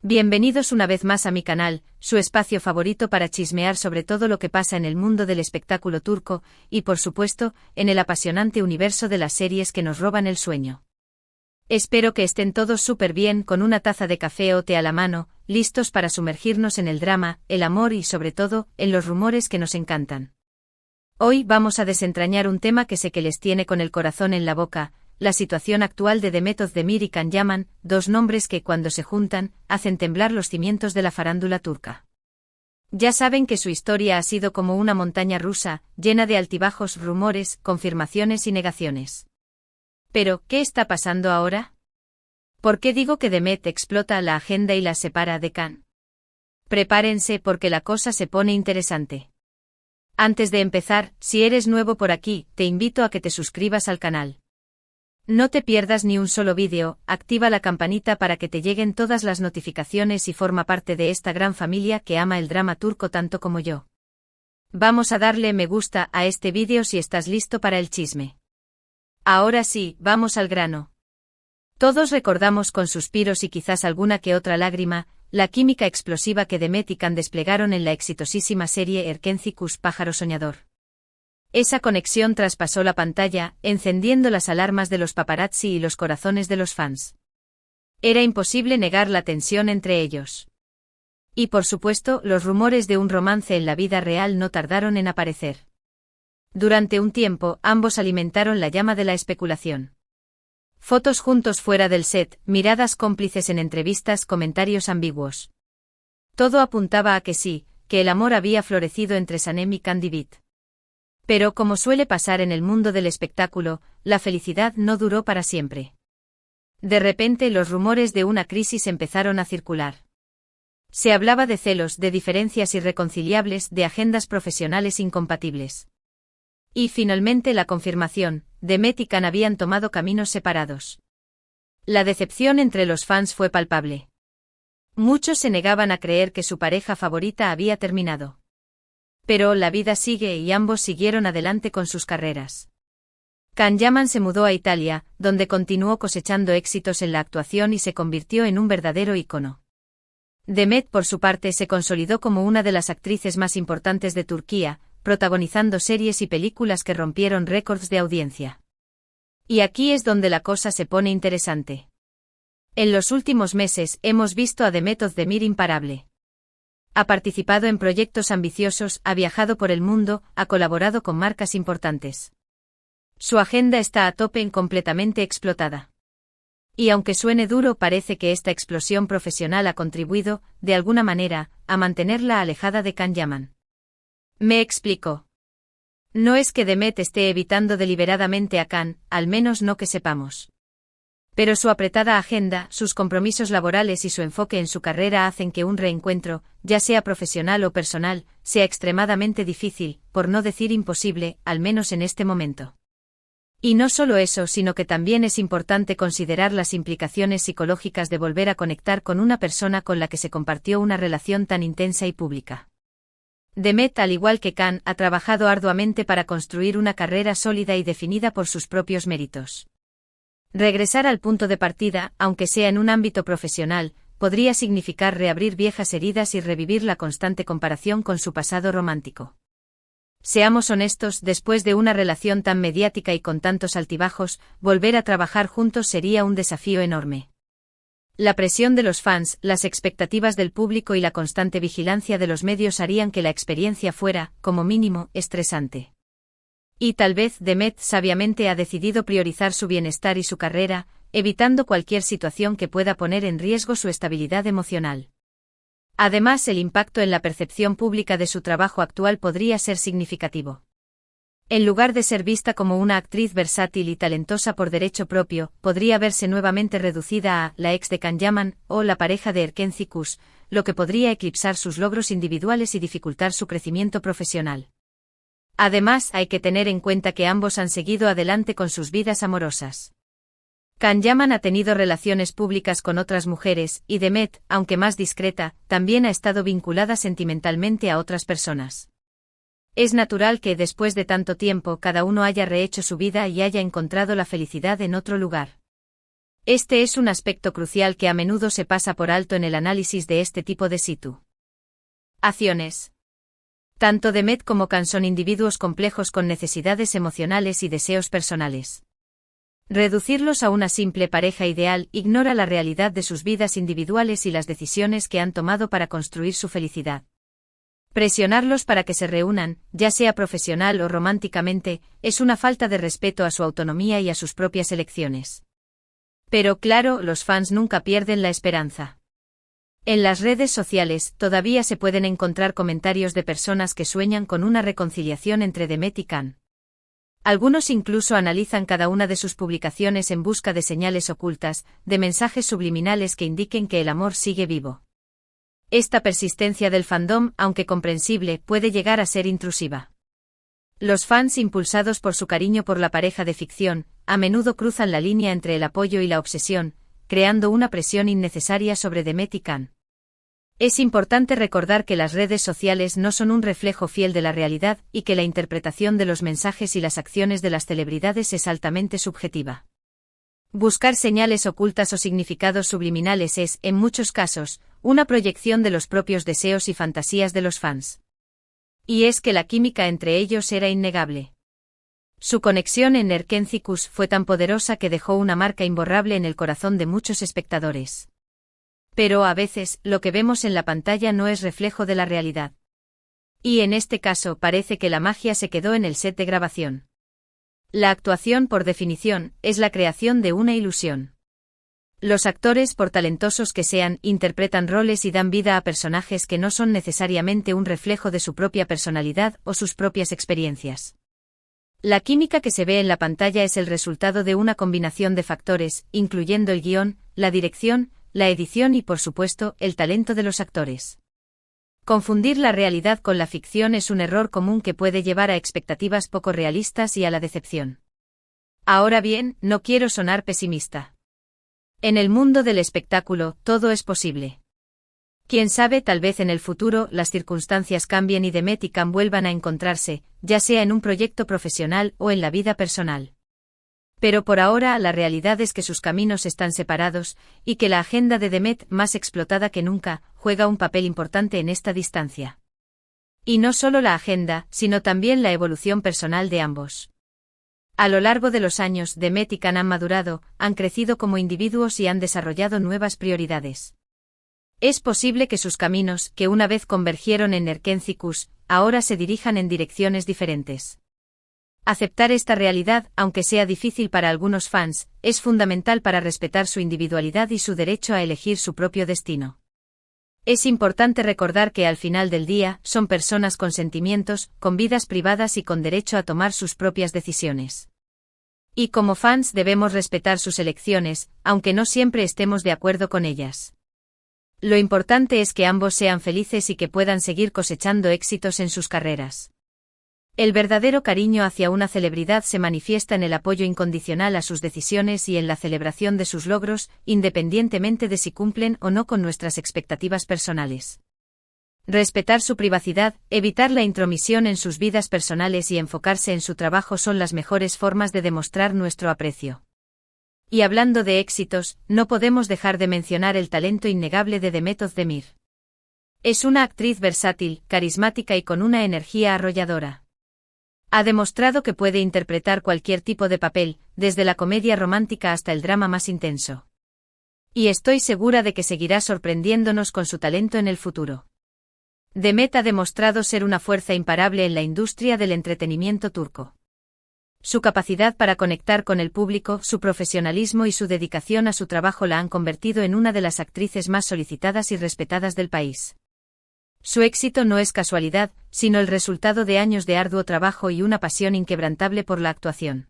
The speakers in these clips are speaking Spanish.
Bienvenidos una vez más a mi canal, su espacio favorito para chismear sobre todo lo que pasa en el mundo del espectáculo turco, y por supuesto, en el apasionante universo de las series que nos roban el sueño. Espero que estén todos súper bien con una taza de café o té a la mano, listos para sumergirnos en el drama, el amor y sobre todo, en los rumores que nos encantan. Hoy vamos a desentrañar un tema que sé que les tiene con el corazón en la boca, la situación actual de Demet Özdemir y Can Yaman, dos nombres que cuando se juntan, hacen temblar los cimientos de la farándula turca. Ya saben que su historia ha sido como una montaña rusa, llena de altibajos, rumores, confirmaciones y negaciones. Pero, ¿qué está pasando ahora? ¿Por qué digo que Demet explota la agenda y la separa de Can? Prepárense porque la cosa se pone interesante. Antes de empezar, si eres nuevo por aquí, te invito a que te suscribas al canal. No te pierdas ni un solo vídeo, activa la campanita para que te lleguen todas las notificaciones y forma parte de esta gran familia que ama el drama turco tanto como yo. Vamos a darle me gusta a este vídeo si estás listo para el chisme. Ahora sí, vamos al grano. Todos recordamos con suspiros y quizás alguna que otra lágrima, la química explosiva que Demet y Can desplegaron en la exitosísima serie Erkenci Pájaro Soñador. Esa conexión traspasó la pantalla, encendiendo las alarmas de los paparazzi y los corazones de los fans. Era imposible negar la tensión entre ellos. Y por supuesto, los rumores de un romance en la vida real no tardaron en aparecer. Durante un tiempo, ambos alimentaron la llama de la especulación. Fotos juntos fuera del set, miradas cómplices en entrevistas, comentarios ambiguos. Todo apuntaba a que sí, que el amor había florecido entre Sanem y Can Divit. Pero como suele pasar en el mundo del espectáculo, la felicidad no duró para siempre. De repente los rumores de una crisis empezaron a circular. Se hablaba de celos, de diferencias irreconciliables, de agendas profesionales incompatibles. Y finalmente la confirmación, Demet y Can habían tomado caminos separados. La decepción entre los fans fue palpable. Muchos se negaban a creer que su pareja favorita había terminado. Pero la vida sigue y ambos siguieron adelante con sus carreras. Can Yaman se mudó a Italia, donde continuó cosechando éxitos en la actuación y se convirtió en un verdadero ícono. Demet, por su parte, se consolidó como una de las actrices más importantes de Turquía, protagonizando series y películas que rompieron récords de audiencia. Y aquí es donde la cosa se pone interesante. En los últimos meses hemos visto a Demet Özdemir imparable. Ha participado en proyectos ambiciosos, ha viajado por el mundo, ha colaborado con marcas importantes. Su agenda está a tope y completamente explotada. Y aunque suene duro, parece que esta explosión profesional ha contribuido, de alguna manera, a mantenerla alejada de Can Yaman. Me explico. No es que Demet esté evitando deliberadamente a Can, al menos no que sepamos. Pero su apretada agenda, sus compromisos laborales y su enfoque en su carrera hacen que un reencuentro, ya sea profesional o personal, sea extremadamente difícil, por no decir imposible, al menos en este momento. Y no solo eso, sino que también es importante considerar las implicaciones psicológicas de volver a conectar con una persona con la que se compartió una relación tan intensa y pública. Demet, al igual que Can, ha trabajado arduamente para construir una carrera sólida y definida por sus propios méritos. Regresar al punto de partida, aunque sea en un ámbito profesional, podría significar reabrir viejas heridas y revivir la constante comparación con su pasado romántico. Seamos honestos, después de una relación tan mediática y con tantos altibajos, volver a trabajar juntos sería un desafío enorme. La presión de los fans, las expectativas del público y la constante vigilancia de los medios harían que la experiencia fuera, como mínimo, estresante. Y tal vez Demet sabiamente ha decidido priorizar su bienestar y su carrera, evitando cualquier situación que pueda poner en riesgo su estabilidad emocional. Además, el impacto en la percepción pública de su trabajo actual podría ser significativo. En lugar de ser vista como una actriz versátil y talentosa por derecho propio, podría verse nuevamente reducida a la ex de Can Yaman o la pareja de Erkenci, lo que podría eclipsar sus logros individuales y dificultar su crecimiento profesional. Además, hay que tener en cuenta que ambos han seguido adelante con sus vidas amorosas. Can Yaman ha tenido relaciones públicas con otras mujeres, y Demet, aunque más discreta, también ha estado vinculada sentimentalmente a otras personas. Es natural que, después de tanto tiempo, cada uno haya rehecho su vida y haya encontrado la felicidad en otro lugar. Este es un aspecto crucial que a menudo se pasa por alto en el análisis de este tipo de situaciones. Tanto Demet como Can son individuos complejos con necesidades emocionales y deseos personales. Reducirlos a una simple pareja ideal ignora la realidad de sus vidas individuales y las decisiones que han tomado para construir su felicidad. Presionarlos para que se reúnan, ya sea profesional o románticamente, es una falta de respeto a su autonomía y a sus propias elecciones. Pero claro, los fans nunca pierden la esperanza. En las redes sociales todavía se pueden encontrar comentarios de personas que sueñan con una reconciliación entre Demet y Can. Algunos incluso analizan cada una de sus publicaciones en busca de señales ocultas, de mensajes subliminales que indiquen que el amor sigue vivo. Esta persistencia del fandom, aunque comprensible, puede llegar a ser intrusiva. Los fans, impulsados por su cariño por la pareja de ficción, a menudo cruzan la línea entre el apoyo y la obsesión, creando una presión innecesaria sobre Demet y Can. Es importante recordar que las redes sociales no son un reflejo fiel de la realidad y que la interpretación de los mensajes y las acciones de las celebridades es altamente subjetiva. Buscar señales ocultas o significados subliminales es, en muchos casos, una proyección de los propios deseos y fantasías de los fans. Y es que la química entre ellos era innegable. Su conexión en Erkencikus fue tan poderosa que dejó una marca imborrable en el corazón de muchos espectadores. Pero a veces, lo que vemos en la pantalla no es reflejo de la realidad. Y en este caso parece que la magia se quedó en el set de grabación. La actuación, por definición, es la creación de una ilusión. Los actores, por talentosos que sean, interpretan roles y dan vida a personajes que no son necesariamente un reflejo de su propia personalidad o sus propias experiencias. La química que se ve en la pantalla es el resultado de una combinación de factores, incluyendo el guión, la dirección, la edición y, por supuesto, el talento de los actores. Confundir la realidad con la ficción es un error común que puede llevar a expectativas poco realistas y a la decepción. Ahora bien, no quiero sonar pesimista. En el mundo del espectáculo, todo es posible. Quién sabe, tal vez en el futuro las circunstancias cambien y Demet y Can vuelvan a encontrarse, ya sea en un proyecto profesional o en la vida personal. Pero por ahora la realidad es que sus caminos están separados, y que la agenda de Demet, más explotada que nunca, juega un papel importante en esta distancia. Y no solo la agenda, sino también la evolución personal de ambos. A lo largo de los años, Demet y Can han madurado, han crecido como individuos y han desarrollado nuevas prioridades. Es posible que sus caminos, que una vez convergieron en Erkencikus, ahora se dirijan en direcciones diferentes. Aceptar esta realidad, aunque sea difícil para algunos fans, es fundamental para respetar su individualidad y su derecho a elegir su propio destino. Es importante recordar que al final del día, son personas con sentimientos, con vidas privadas y con derecho a tomar sus propias decisiones. Y como fans debemos respetar sus elecciones, aunque no siempre estemos de acuerdo con ellas. Lo importante es que ambos sean felices y que puedan seguir cosechando éxitos en sus carreras. El verdadero cariño hacia una celebridad se manifiesta en el apoyo incondicional a sus decisiones y en la celebración de sus logros, independientemente de si cumplen o no con nuestras expectativas personales. Respetar su privacidad, evitar la intromisión en sus vidas personales y enfocarse en su trabajo son las mejores formas de demostrar nuestro aprecio. Y hablando de éxitos, no podemos dejar de mencionar el talento innegable de Demet Özdemir. Es una actriz versátil, carismática y con una energía arrolladora. Ha demostrado que puede interpretar cualquier tipo de papel, desde la comedia romántica hasta el drama más intenso. Y estoy segura de que seguirá sorprendiéndonos con su talento en el futuro. Demet ha demostrado ser una fuerza imparable en la industria del entretenimiento turco. Su capacidad para conectar con el público, su profesionalismo y su dedicación a su trabajo la han convertido en una de las actrices más solicitadas y respetadas del país. Su éxito no es casualidad, sino el resultado de años de arduo trabajo y una pasión inquebrantable por la actuación.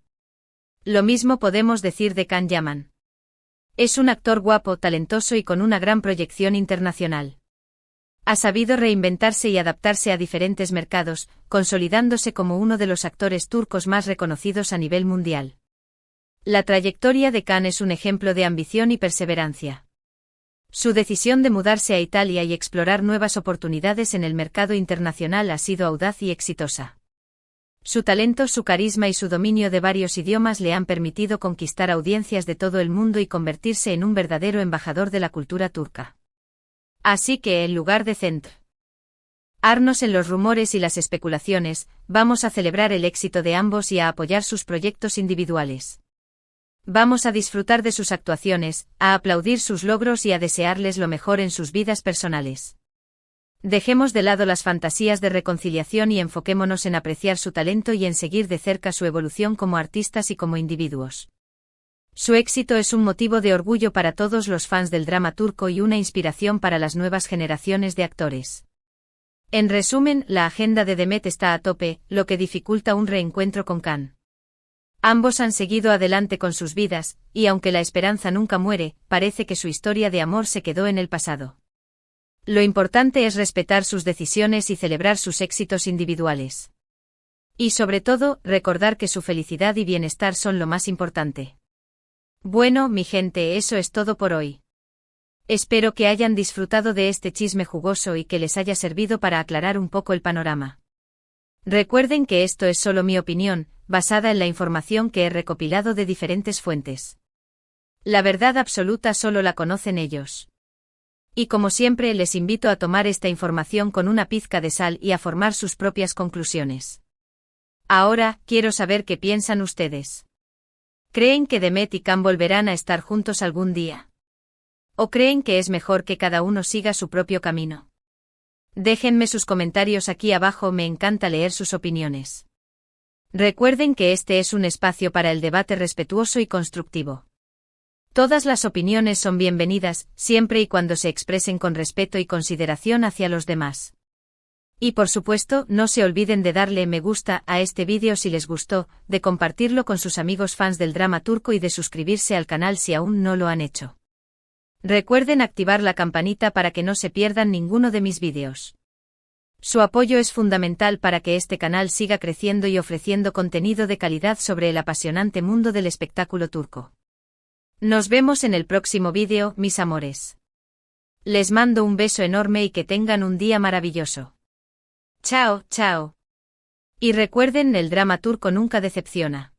Lo mismo podemos decir de Can Yaman. Es un actor guapo, talentoso y con una gran proyección internacional. Ha sabido reinventarse y adaptarse a diferentes mercados, consolidándose como uno de los actores turcos más reconocidos a nivel mundial. La trayectoria de Can es un ejemplo de ambición y perseverancia. Su decisión de mudarse a Italia y explorar nuevas oportunidades en el mercado internacional ha sido audaz y exitosa. Su talento, su carisma y su dominio de varios idiomas le han permitido conquistar audiencias de todo el mundo y convertirse en un verdadero embajador de la cultura turca. Así que, en lugar de centrarnos en los rumores y las especulaciones, vamos a celebrar el éxito de ambos y a apoyar sus proyectos individuales. Vamos a disfrutar de sus actuaciones, a aplaudir sus logros y a desearles lo mejor en sus vidas personales. Dejemos de lado las fantasías de reconciliación y enfoquémonos en apreciar su talento y en seguir de cerca su evolución como artistas y como individuos. Su éxito es un motivo de orgullo para todos los fans del drama turco y una inspiración para las nuevas generaciones de actores. En resumen, la agenda de Demet está a tope, lo que dificulta un reencuentro con Can. Ambos han seguido adelante con sus vidas, y aunque la esperanza nunca muere, parece que su historia de amor se quedó en el pasado. Lo importante es respetar sus decisiones y celebrar sus éxitos individuales. Y sobre todo, recordar que su felicidad y bienestar son lo más importante. Bueno, mi gente, eso es todo por hoy. Espero que hayan disfrutado de este chisme jugoso y que les haya servido para aclarar un poco el panorama. Recuerden que esto es solo mi opinión, basada en la información que he recopilado de diferentes fuentes. La verdad absoluta solo la conocen ellos. Y como siempre les invito a tomar esta información con una pizca de sal y a formar sus propias conclusiones. Ahora, quiero saber qué piensan ustedes. ¿Creen que Demet y Can volverán a estar juntos algún día? ¿O creen que es mejor que cada uno siga su propio camino? Déjenme sus comentarios aquí abajo, me encanta leer sus opiniones. Recuerden que este es un espacio para el debate respetuoso y constructivo. Todas las opiniones son bienvenidas, siempre y cuando se expresen con respeto y consideración hacia los demás. Y por supuesto, no se olviden de darle me gusta a este vídeo si les gustó, de compartirlo con sus amigos fans del drama turco y de suscribirse al canal si aún no lo han hecho. Recuerden activar la campanita para que no se pierdan ninguno de mis vídeos. Su apoyo es fundamental para que este canal siga creciendo y ofreciendo contenido de calidad sobre el apasionante mundo del espectáculo turco. Nos vemos en el próximo vídeo, mis amores. Les mando un beso enorme y que tengan un día maravilloso. Chao, chao. Y recuerden, el drama turco nunca decepciona.